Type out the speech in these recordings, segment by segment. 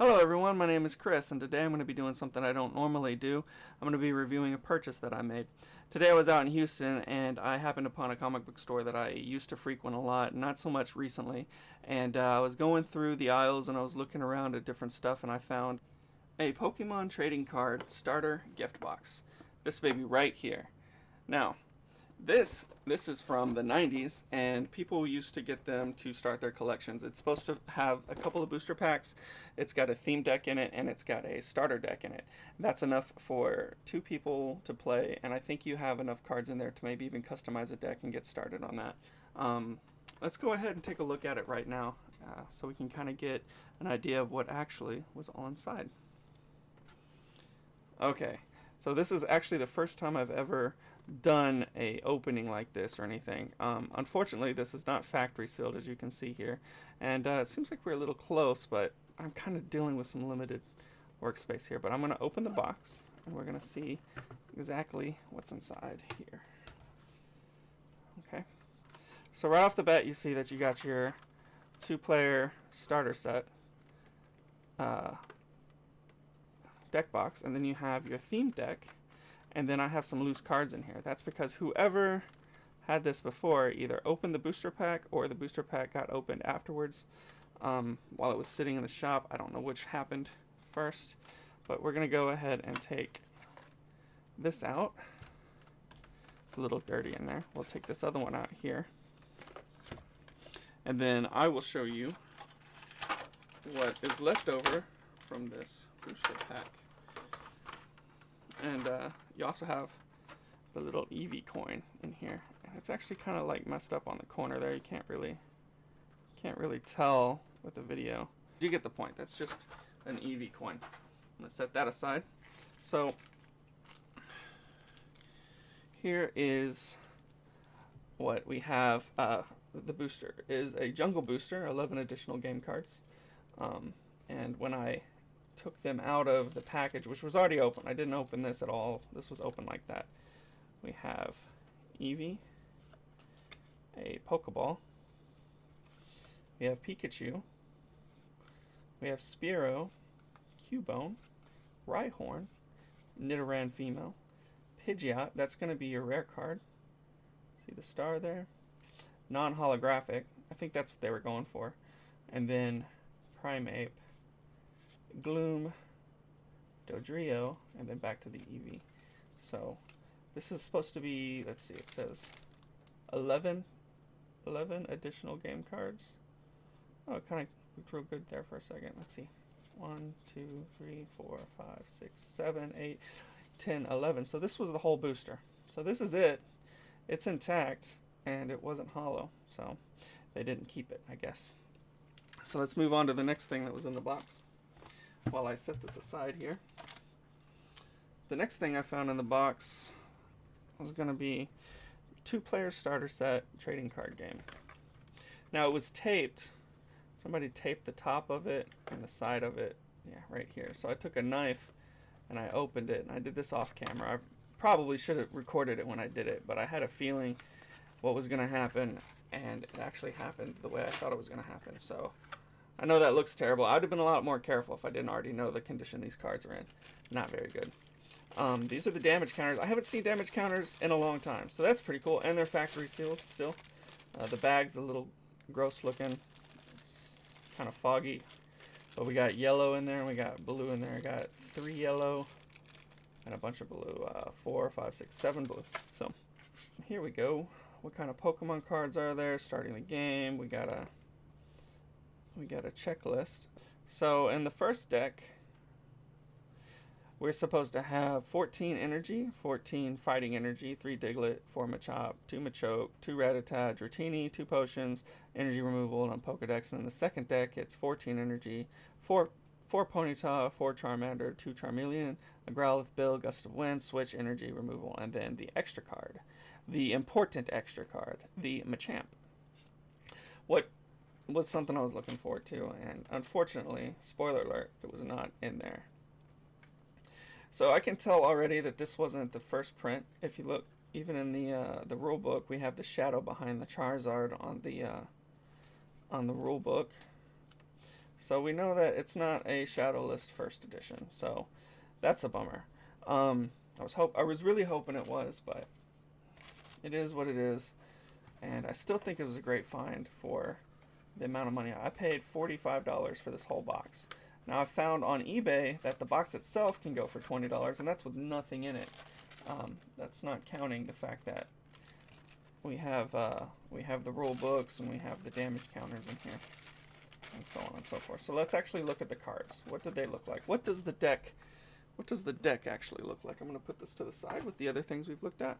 Hello everyone, my name is Chris, and today I'm going to be doing something I don't normally do. I'm going to be reviewing a purchase that I made. Today I was out in Houston and I happened upon a comic book store that I used to frequent a lot, not so much recently. And I was going through the aisles and I was looking around at different stuff and I found a Pokemon trading card starter gift box. This baby right here. Now, this is from the 90s, and people used to get them to start their collections. It's supposed to have a couple of booster packs, it's got a theme deck in it, and it's got a starter deck in it. That's enough for 2 people to play, and I think you have enough cards in there to maybe even customize a deck and get started on that. Let's go ahead and take a look at it right now so we can kind of get an idea of what actually was all inside. Okay, so this is actually the first time I've ever done a opening like this or anything. Unfortunately, this is not factory sealed, as you can see here, and it seems like we're a little close, but I'm kind of dealing with some limited workspace here. But I'm going to open the box and we're going to see exactly what's inside here. Okay, so right off the bat you see that you got your 2-player starter set deck box, and then you have your theme deck. And then I have some loose cards in here. That's because whoever had this before either opened the booster pack or the booster pack got opened afterwards while it was sitting in the shop. I don't know which happened first, but we're going to go ahead and take this out. It's a little dirty in there. We'll take this other one out here. And then I will show you what is left over from this booster pack. And you also have the little Eevee coin in here, and it's actually kind of like messed up on the corner there. You can't really tell with the video. You get the point. That's just an Eevee coin. I'm gonna set that aside. So here is what we have. The booster is a jungle booster, 11 additional game cards, and when I took them out of the package, which was already open, I didn't open this at all, this was open like that. We have Eevee, a Pokeball, we have Pikachu, we have Spearow, Cubone, Rhyhorn, Nidoran female, Pidgeot, that's going to be your rare card, see the star there, non-holographic, I think that's what they were going for, and then Primeape, Gloom, Dodrio, and then back to the Eevee. So this is supposed to be, let's see, it says 11 additional game cards. Oh, it kind of looked real good there for a second. Let's see. 1, 2, 3, 4, 5, 6, 7, 8, 10, 11. So this was the whole booster. So this is it. It's intact, and it wasn't hollow. So they didn't keep it, I guess. So let's move on to the next thing that was in the box. While I set this aside here, the next thing I found in the box was going to be 2-player starter set trading card game. Now it was taped. Somebody taped the top of it and the side of it, yeah, right here. So I took a knife and I opened it, and I did this off camera. I probably should have recorded it when I did it, but I had a feeling what was going to happen, and it actually happened the way I thought it was going to happen. So I know that looks terrible. I'd have been a lot more careful if I didn't already know the condition these cards are in. Not very good. These are the damage counters. I haven't seen damage counters in a long time, so that's pretty cool. And they're factory sealed still. The bag's a little gross looking. It's kind of foggy. But we got yellow in there, and we got blue in there. I got 3 yellow and a bunch of blue. 4, 5, 6, 7 blue. So here we go. What kind of Pokemon cards are there? Starting the game. We got a checklist. So in the first deck, we're supposed to have 14 energy, 14 fighting energy, 3 Diglett, 4 Machop, 2 Machoke, 2 Rattata, Dratini, 2 potions, energy removal, and on Pokedex. And in the second deck, it's 14 energy, 4 Ponyta, 4 Charmander, 2 Charmeleon, a Growlithe Bill, Gust of Wind, Switch, energy removal, and then the extra card, the important extra card, the Machamp. What was something I was looking forward to, and unfortunately, spoiler alert, it was not in there. So I can tell already that this wasn't the first print. If you look, even in the rule book, we have the shadow behind the Charizard on the rule book. So we know that it's not a Shadowless first edition. So that's a bummer. I was really hoping it was, but it is what it is. And I still think it was a great find for the amount of money. I paid $45 for this whole box. Now I've found on eBay that the box itself can go for $20, and that's with nothing in it. That's not counting the fact that we have the rule books and we have the damage counters in here, and so on and so forth. So let's actually look at the cards. What do they look like? What does the deck actually look like? I'm going to put this to the side with the other things we've looked at.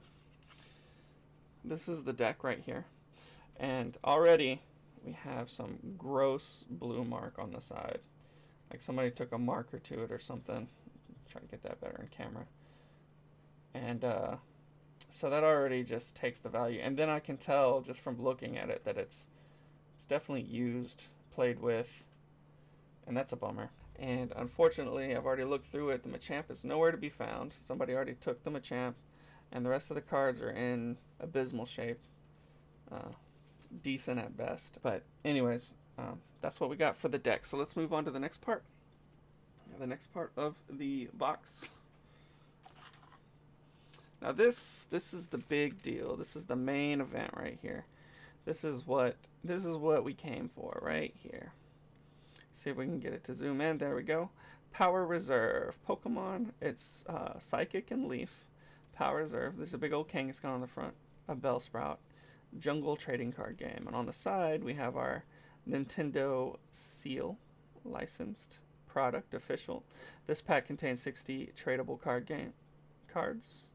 This is the deck right here, and already we have some gross blue mark on the side, like somebody took a marker to it or something. Try to get that better in camera. And so that already just takes the value, and then I can tell just from looking at it that it's definitely used, played with, and that's a bummer. And unfortunately, I've already looked through it. The Machamp is nowhere to be found. Somebody already took the Machamp, and the rest of the cards are in abysmal shape. Decent at best. But anyways, that's what we got for the deck. So let's move on to the next part. The next part of the box. Now this is the big deal. This is the main event right here. This is what we came for right here. See if we can get it to zoom in. There we go. Power Reserve Pokemon. It's Psychic and Leaf. Power Reserve. There's a big old Kangaskhan on the front. A Bellsprout. Jungle trading card game. And on the side we have our Nintendo seal, licensed product, official. This pack contains 60 tradable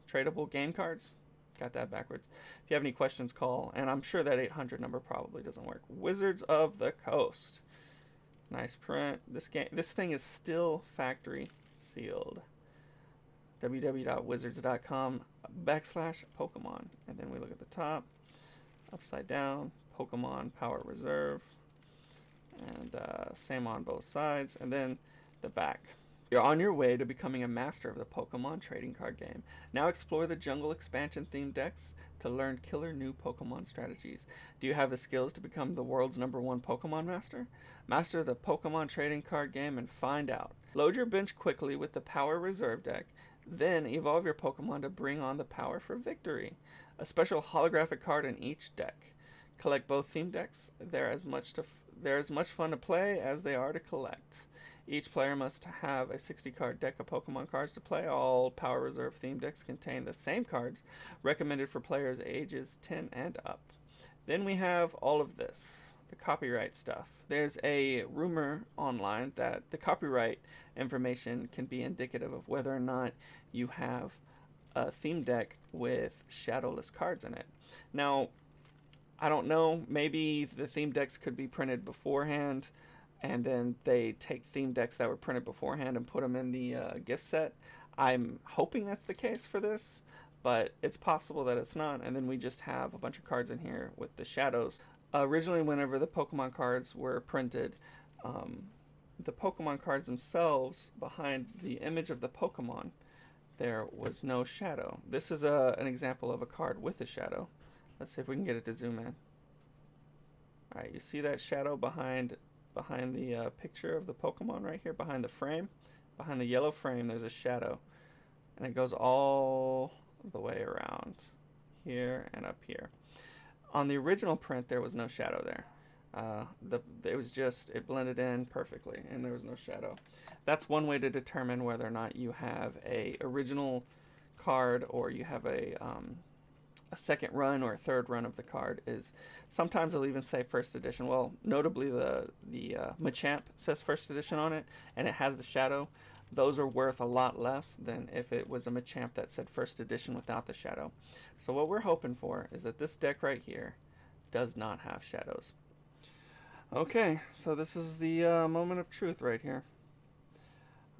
tradable game cards. Got that backwards. If you have any questions, call, and I'm sure that 800 number probably doesn't work. Wizards of the Coast. Nice print. This thing is still factory sealed. www.wizards.com/Pokemon. And then we look at the top. Upside down. Pokemon Power Reserve. And same on both sides. And then the back. You're on your way to becoming a master of the Pokemon trading card game. Now explore the jungle expansion themed decks to learn killer new Pokemon strategies. Do you have the skills to become the world's #1 Pokemon master? Master the Pokemon trading card game and find out. Load your bench quickly with the Power Reserve deck, then evolve your Pokemon to bring on the power for victory. A special holographic card in each deck. Collect both theme decks. They're as much fun to play as they are to collect. Each player must have a 60-card deck of Pokemon cards to play. All Power Reserve theme decks contain the same cards, recommended for players ages 10 and up. Then we have all of this, the copyright stuff. There's a rumor online that the copyright information can be indicative of whether or not you have a theme deck with shadowless cards in it. Now, I don't know, maybe the theme decks could be printed beforehand, and then they take theme decks that were printed beforehand and put them in the gift set. I'm hoping that's the case for this, but it's possible that it's not, and then we just have a bunch of cards in here with the shadows. Originally, whenever the Pokemon cards were printed, the Pokemon cards themselves, behind the image of the Pokemon, there was no shadow. This is an example of a card with a shadow. Let's see if we can get it to zoom in. Alright, you see that shadow behind the picture of the Pokemon right here, behind the frame? Behind the yellow frame, there's a shadow. And it goes all the way around here and up here. On the original print, there was no shadow there. It blended in perfectly, and there was no shadow. That's one way to determine whether or not you have a original card or you have a second run or a third run of the card. Is sometimes they'll even say first edition. Well, notably the Machamp says first edition on it, and it has the shadow. Those are worth a lot less than if it was a Machamp that said first edition without the shadow. So what we're hoping for is that this deck right here does not have shadows. Okay, so this is the moment of truth right here.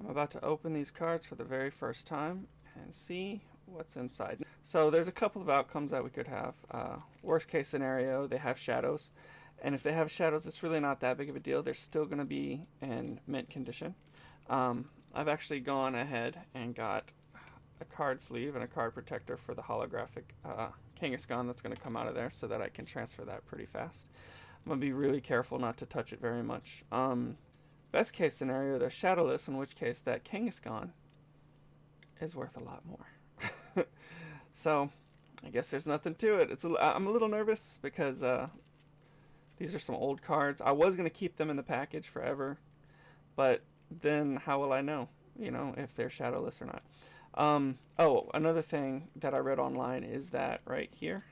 I'm about to open these cards for the very first time and see what's inside. So there's a couple of outcomes that we could have. Worst case scenario, they have shadows. And if they have shadows, it's really not that big of a deal. They're still going to be in mint condition. I've actually gone ahead and got a card sleeve and a card protector for the holographic Kangaskhan that's going to come out of there so that I can transfer that pretty fast. I'm going to be really careful not to touch it very much. Best case scenario, they're shadowless, in which case that Kangaskhan is worth a lot more. So, I guess there's nothing to it. I'm a little nervous because these are some old cards. I was going to keep them in the package forever, but then how will I know, if they're shadowless or not? Oh, another thing that I read online is that right here,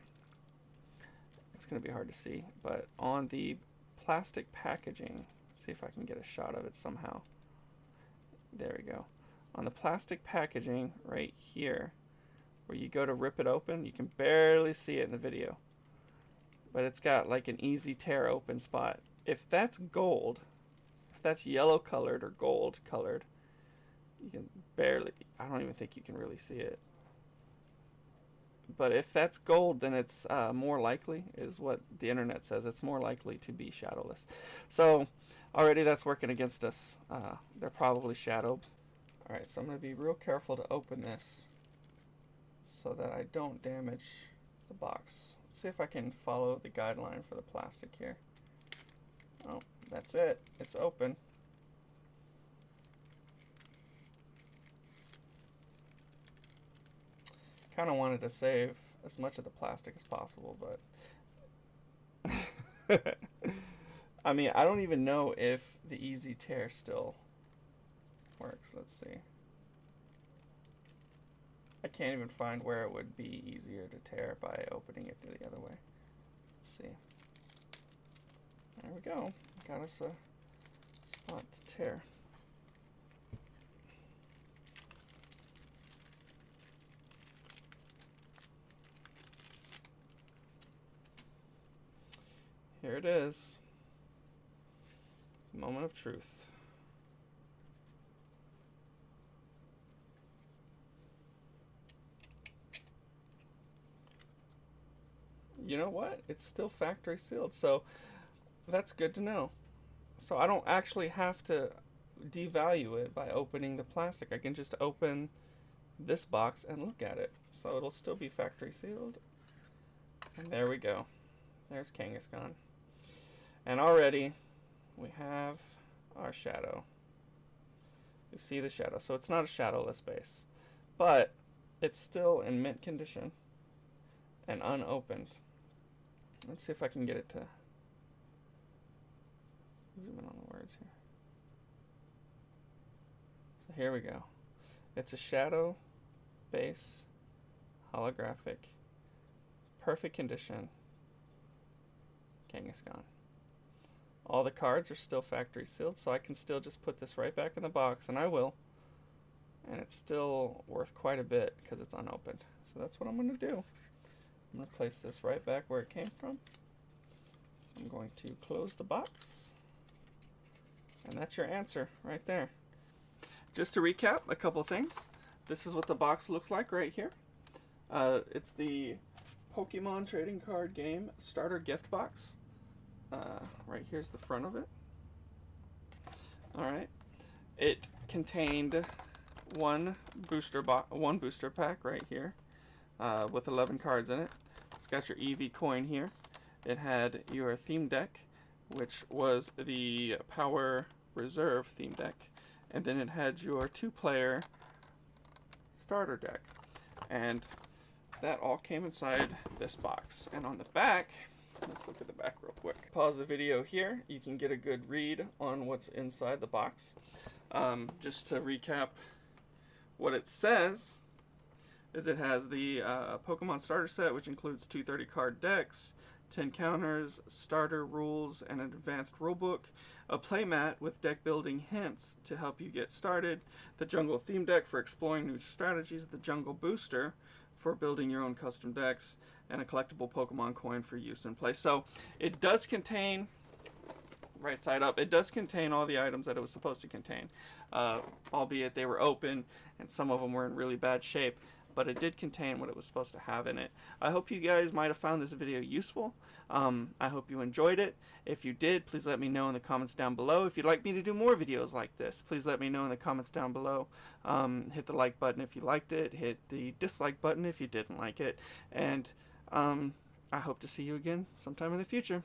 it's going to be hard to see, but on the plastic packaging, see if I can get a shot of it somehow. There we go. On the plastic packaging right here, where you go to rip it open, you can barely see it in the video, but it's got like an easy tear open spot. If that's gold, if that's yellow colored or gold colored, you can barely, I don't even think you can really see it. But if that's gold, then it's more likely, is what the internet says. It's more likely to be shadowless. So already that's working against us. They're probably shadowed. Alright, so I'm going to be real careful to open this so that I don't damage the box. Let's see if I can follow the guideline for the plastic here. Oh, that's it. It's open. Kind of wanted to save as much of the plastic as possible, but I mean, I don't even know if the easy tear still works. Let's see. I can't even find where it would be easier to tear by opening it the other way. Let's see. There we go. Got us a spot to tear. Here it is. Moment of truth. You know what? It's still factory sealed, so that's good to know. So I don't actually have to devalue it by opening the plastic. I can just open this box and look at it. So it'll still be factory sealed. And there we go. There's Kangaskhan. And already we have our shadow. You see the shadow. So it's not a shadowless base, but it's still in mint condition and unopened. Let's see if I can get it to zoom in on the words here. So here we go. It's a shadow base, holographic, perfect condition Kangaskhan. All the cards are still factory sealed, so I can still just put this right back in the box, and I will. And it's still worth quite a bit because it's unopened. So that's what I'm going to do. I'm going to place this right back where it came from. I'm going to close the box. And that's your answer right there. Just to recap a couple things. This is what the box looks like right here. It's the Pokemon trading card game starter gift box. Right here's the front of it. Alright. It contained one booster pack right here with 11 cards in it. It's got your EV coin here. It had your theme deck, which was the Power Reserve theme deck. And then it had your 2-player starter deck. And that all came inside this box. And on the back, let's look at the back real quick. Pause the video here. You can get a good read on what's inside the box. Just to recap what it says is it has the Pokemon starter set, which includes 230 card decks, 10 counters, starter rules, and an advanced rulebook, a playmat with deck building hints to help you get started, the jungle theme deck for exploring new strategies, the jungle booster for building your own custom decks, and a collectible Pokemon coin for use in play. So it does contain, right side up, it does contain all the items that it was supposed to contain, albeit they were open and some of them were in really bad shape, but it did contain what it was supposed to have in it. I hope you guys might have found this video useful. I hope you enjoyed it. If you did, please let me know in the comments down below. If you'd like me to do more videos like this, please let me know in the comments down below. Hit the like button if you liked it. Hit the dislike button if you didn't like it. And I hope to see you again sometime in the future.